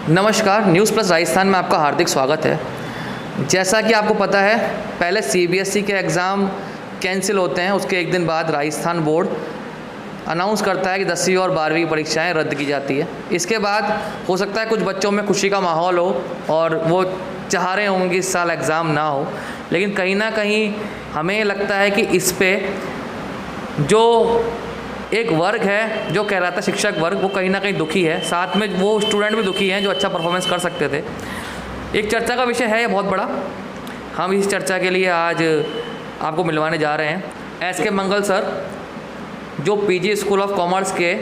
नमस्कार, news plus Rajasthan में आपका हार्दिक स्वागत है। जैसा कि आपको पता है, पहले सीबीएसई के एग्ज़ाम कैंसिल होते हैं, उसके एक दिन बाद राजस्थान बोर्ड अनाउंस करता है कि 10वीं और 12वीं की परीक्षाएं रद्द की जाती है। इसके बाद हो सकता है कुछ बच्चों में खुशी का माहौल हो और वो चाह रहे होंगे कि इस साल एग्ज़ाम ना हो, लेकिन कहीं ना कहीं हमें लगता है कि इस पे जो एक वर्ग है जो कहलाता है शिक्षक वर्ग, वो कहीं ना कहीं दुखी है। साथ में वो स्टूडेंट भी दुखी हैं जो अच्छा परफॉर्मेंस कर सकते थे। एक चर्चा का विषय है ये बहुत बड़ा। हम इस चर्चा के लिए आज आपको मिलवाने जा रहे हैं एस के मंगल सर, जो पीजी स्कूल ऑफ कॉमर्स के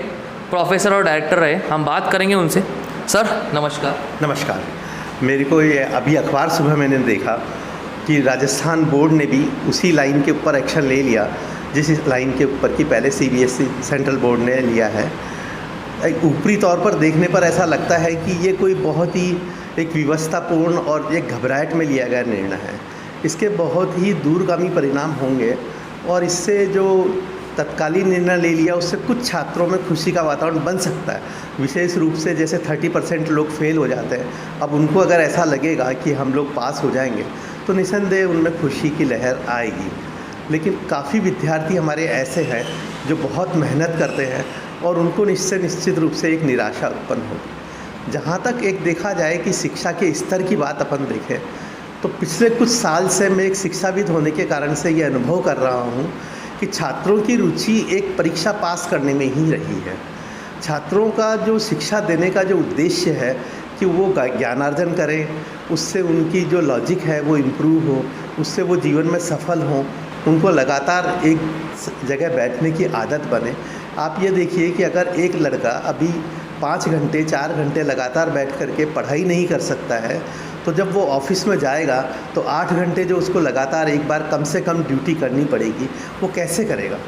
प्रोफेसर और डायरेक्टर रहे। हम बात करेंगे उनसे। सर नमस्कार। नमस्कार। मेरे को ये अभी अखबार सुबह मैंने देखा कि राजस्थान बोर्ड ने भी उसी लाइन के ऊपर एक्शन ले लिया जिस लाइन के ऊपर कि पहले सीबीएसई सेंट्रल बोर्ड ने लिया है। एक ऊपरी तौर पर देखने पर ऐसा लगता है कि ये कोई बहुत ही एक व्यवस्थापूर्ण और एक घबराहट में लिया गया निर्णय है। इसके बहुत ही दूरगामी परिणाम होंगे और इससे जो तत्कालीन निर्णय ले लिया उससे कुछ छात्रों में खुशी का वातावरण बन सकता है। विशेष रूप से जैसे 30% लोग फेल हो जाते हैं, अब उनको अगर ऐसा लगेगा कि हम लोग पास हो जाएंगे तो निसंदेह उनमें खुशी की लहर आएगी। लेकिन काफ़ी विद्यार्थी हमारे ऐसे हैं जो बहुत मेहनत करते हैं और उनको निश्चित रूप से एक निराशा उत्पन्न होगी। जहाँ तक एक देखा जाए कि शिक्षा के स्तर की बात अपन देखें तो पिछले कुछ साल से मैं एक शिक्षाविद होने के कारण से ये अनुभव कर रहा हूँ कि छात्रों की रुचि एक परीक्षा पास करने में ही रही है। छात्रों का जो शिक्षा देने का जो उद्देश्य है कि वो ज्ञानार्जन करें, उससे उनकी जो लॉजिक है वो इम्प्रूव हो, उससे वो जीवन में सफल हों, उनको लगातार एक जगह बैठने की आदत बने। आप ये देखिए कि अगर एक लड़का अभी 5 घंटे 4 घंटे लगातार बैठ कर के पढ़ाई नहीं कर सकता है तो जब वो ऑफिस में जाएगा तो 8 घंटे जो उसको लगातार एक बार कम से कम ड्यूटी करनी पड़ेगी, वो कैसे करेगा।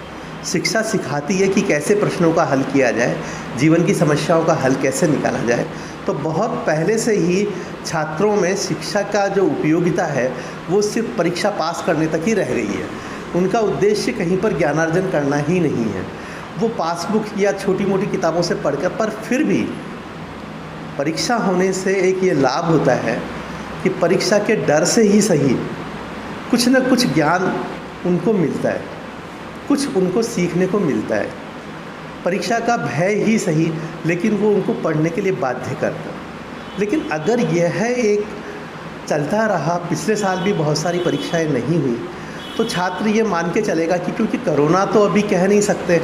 शिक्षा सिखाती है कि कैसे प्रश्नों का हल किया जाए, जीवन की समस्याओं का हल कैसे निकाला जाए। तो बहुत पहले से ही छात्रों में शिक्षा का जो उपयोगिता है वो सिर्फ परीक्षा पास करने तक ही रह गई है। उनका उद्देश्य कहीं पर ज्ञानार्जन करना ही नहीं है। वो पासबुक या छोटी मोटी किताबों से पढ़कर, पर फिर भी परीक्षा होने से एक ये लाभ होता है कि परीक्षा के डर से ही सही कुछ न कुछ ज्ञान उनको मिलता है, कुछ उनको सीखने को मिलता है। परीक्षा का भय ही सही, लेकिन वो उनको पढ़ने के लिए बाध्य करता है। लेकिन अगर यह एक चलता रहा, पिछले साल भी बहुत सारी परीक्षाएं नहीं हुई, तो छात्र ये मान के चलेगा कि क्योंकि कोरोना तो अभी कह नहीं सकते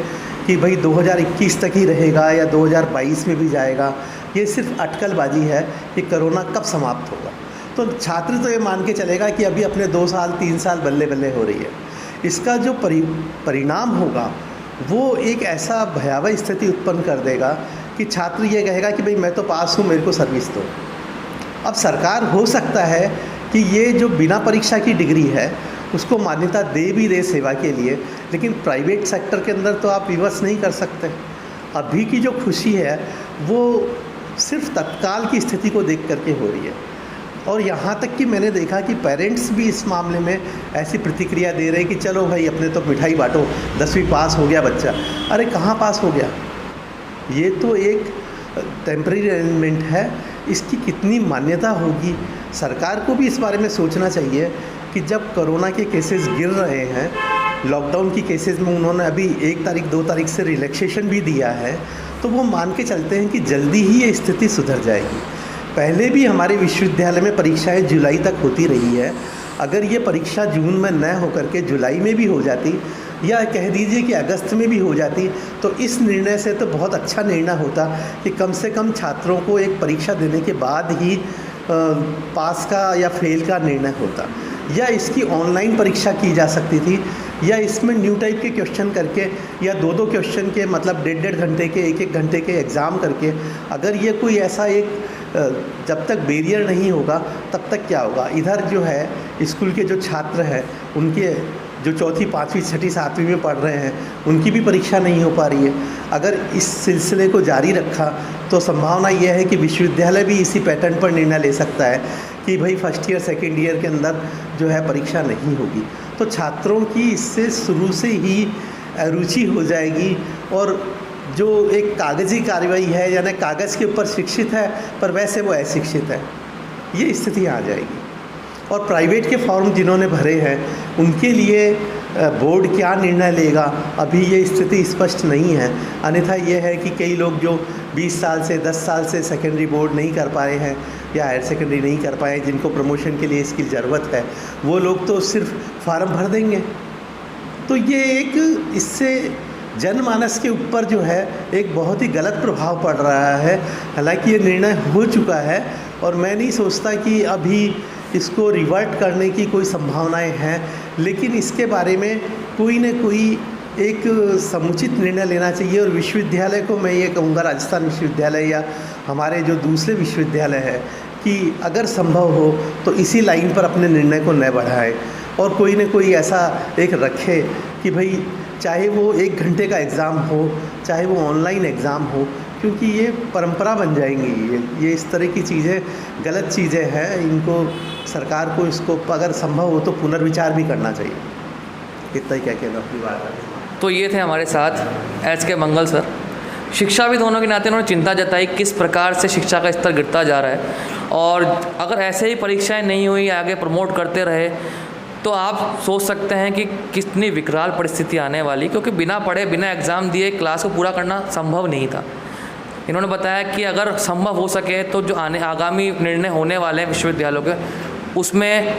कि भाई 2021 तक ही रहेगा या 2022 में भी जाएगा। ये सिर्फ अटकलबाजी है कि कोरोना कब समाप्त होगा। तो छात्र तो ये मान के चलेगा कि अभी अपने 2 साल 3 साल बल्ले बल्ले हो रही है। इसका जो परिणाम होगा वो एक ऐसा भयावह स्थिति उत्पन्न कर देगा कि छात्र ये कहेगा कि भाई मैं तो पास हूँ, मेरे को सर्विस दो। अब सरकार हो सकता है कि ये जो बिना परीक्षा की डिग्री है उसको मान्यता दे भी दे सेवा के लिए, लेकिन प्राइवेट सेक्टर के अंदर तो आप विवश नहीं कर सकते। अभी की जो खुशी है वो सिर्फ तत्काल की स्थिति को देख करके हो रही है। और यहाँ तक कि मैंने देखा कि पेरेंट्स भी इस मामले में ऐसी प्रतिक्रिया दे रहे हैं कि चलो भाई अपने तो मिठाई बांटो, 10वीं पास हो गया बच्चा। अरे कहाँ पास हो गया, ये तो एक टेम्परेरी अरेंजमेंट है, इसकी कितनी मान्यता होगी। सरकार को भी इस बारे में सोचना चाहिए कि जब कोरोना के केसेस गिर रहे हैं, लॉकडाउन की केसेस में उन्होंने अभी 1 तारीख 2 तारीख से रिलैक्सेशन भी दिया है, तो वो मान के चलते हैं कि जल्दी ही ये स्थिति सुधर जाएगी। पहले भी हमारे विश्वविद्यालय में परीक्षाएं जुलाई तक होती रही है। अगर ये परीक्षा जून में न होकर के जुलाई में भी हो जाती या कह दीजिए कि अगस्त में भी हो जाती तो इस निर्णय से तो बहुत अच्छा निर्णय होता कि कम से कम छात्रों को एक परीक्षा देने के बाद ही पास का या फेल का निर्णय होता, या इसकी ऑनलाइन परीक्षा की जा सकती थी, या इसमें न्यू टाइप के क्वेश्चन करके या 2-2 क्वेश्चन के मतलब 1.5 घंटे के 1-1 घंटे के एग्ज़ाम करके, अगर ये कोई ऐसा एक जब तक बैरियर नहीं होगा तब तक क्या होगा। इधर जो है स्कूल के जो छात्र हैं उनके जो 4वीं 5वीं 6वीं 7वीं में पढ़ रहे हैं उनकी भी परीक्षा नहीं हो पा रही है। अगर इस सिलसिले को जारी रखा तो संभावना यह है कि विश्वविद्यालय भी इसी पैटर्न पर निर्णय ले सकता है कि भाई फर्स्ट ईयर सेकेंड ईयर के अंदर जो है परीक्षा नहीं होगी। तो छात्रों की इससे शुरू से ही रुचि हो जाएगी और जो एक कागजी कार्रवाई है, यानी कागज़ के ऊपर शिक्षित है पर वैसे वो अशिक्षित है, ये स्थिति आ जाएगी। और प्राइवेट के फॉर्म जिन्होंने भरे हैं उनके लिए बोर्ड क्या निर्णय लेगा अभी ये स्थिति स्पष्ट नहीं है। अन्यथा ये है कि कई लोग जो 20 साल से 10 साल से सेकेंडरी बोर्ड नहीं कर पाए हैं या हायर सेकेंडरी नहीं कर पाए, जिनको प्रमोशन के लिए इसकी ज़रूरत है, वो लोग तो सिर्फ फार्म भर देंगे। तो ये एक इससे जनमानस के ऊपर जो है एक बहुत ही गलत प्रभाव पड़ रहा है। हालांकि ये निर्णय हो चुका है और मैं नहीं सोचता कि अभी इसको रिवर्ट करने की कोई संभावनाएं हैं, लेकिन इसके बारे में कोई न कोई एक समुचित निर्णय लेना चाहिए। और विश्वविद्यालय को मैं ये कहूँगा, राजस्थान विश्वविद्यालय या हमारे जो दूसरे विश्वविद्यालय है, कि अगर संभव हो तो इसी लाइन पर अपने निर्णय को न बढ़ाए और कोई न कोई ऐसा एक रखे कि भाई चाहे वो 1 घंटे का एग्ज़ाम हो, चाहे वो ऑनलाइन एग्ज़ाम हो, क्योंकि ये परंपरा बन जाएंगी। ये इस तरह की चीज़ें गलत चीज़ें हैं, इनको सरकार को इसको अगर संभव हो तो पुनर्विचार भी करना चाहिए। इतना ही क्या कहना अपनी बात है। तो ये थे हमारे साथ SK मंगल सर। शिक्षाविद होने के नाते उन्होंने चिंता जताई किस प्रकार से शिक्षा का स्तर गिरता जा रहा है, और अगर ऐसे ही परीक्षाएं नहीं हुई, आगे प्रमोट करते रहे तो आप सोच सकते हैं कि कितनी विकराल परिस्थिति आने वाली, क्योंकि बिना पढ़े बिना एग्ज़ाम दिए क्लास को पूरा करना संभव नहीं था। इन्होंने बताया कि अगर संभव हो सके तो जो आगामी निर्णय होने वाले हैं विश्वविद्यालयों के, उसमें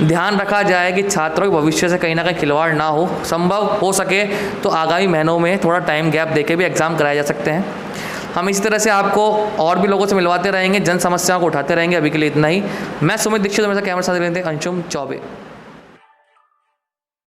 ध्यान रखा जाए कि छात्रों के भविष्य से कहीं ना कहीं खिलवाड़ ना हो। संभव हो सके तो आगामी महीनों में थोड़ा टाइम गैप देके भी एग्ज़ाम कराए जा सकते हैं। हम इसी तरह से आपको और भी लोगों से मिलवाते रहेंगे, जन समस्याओं को उठाते रहेंगे। अभी के लिए इतना ही। मैं सुमित दीक्षित, हमेशा कैमरा साथ रहते हैं अंशुम चौबे।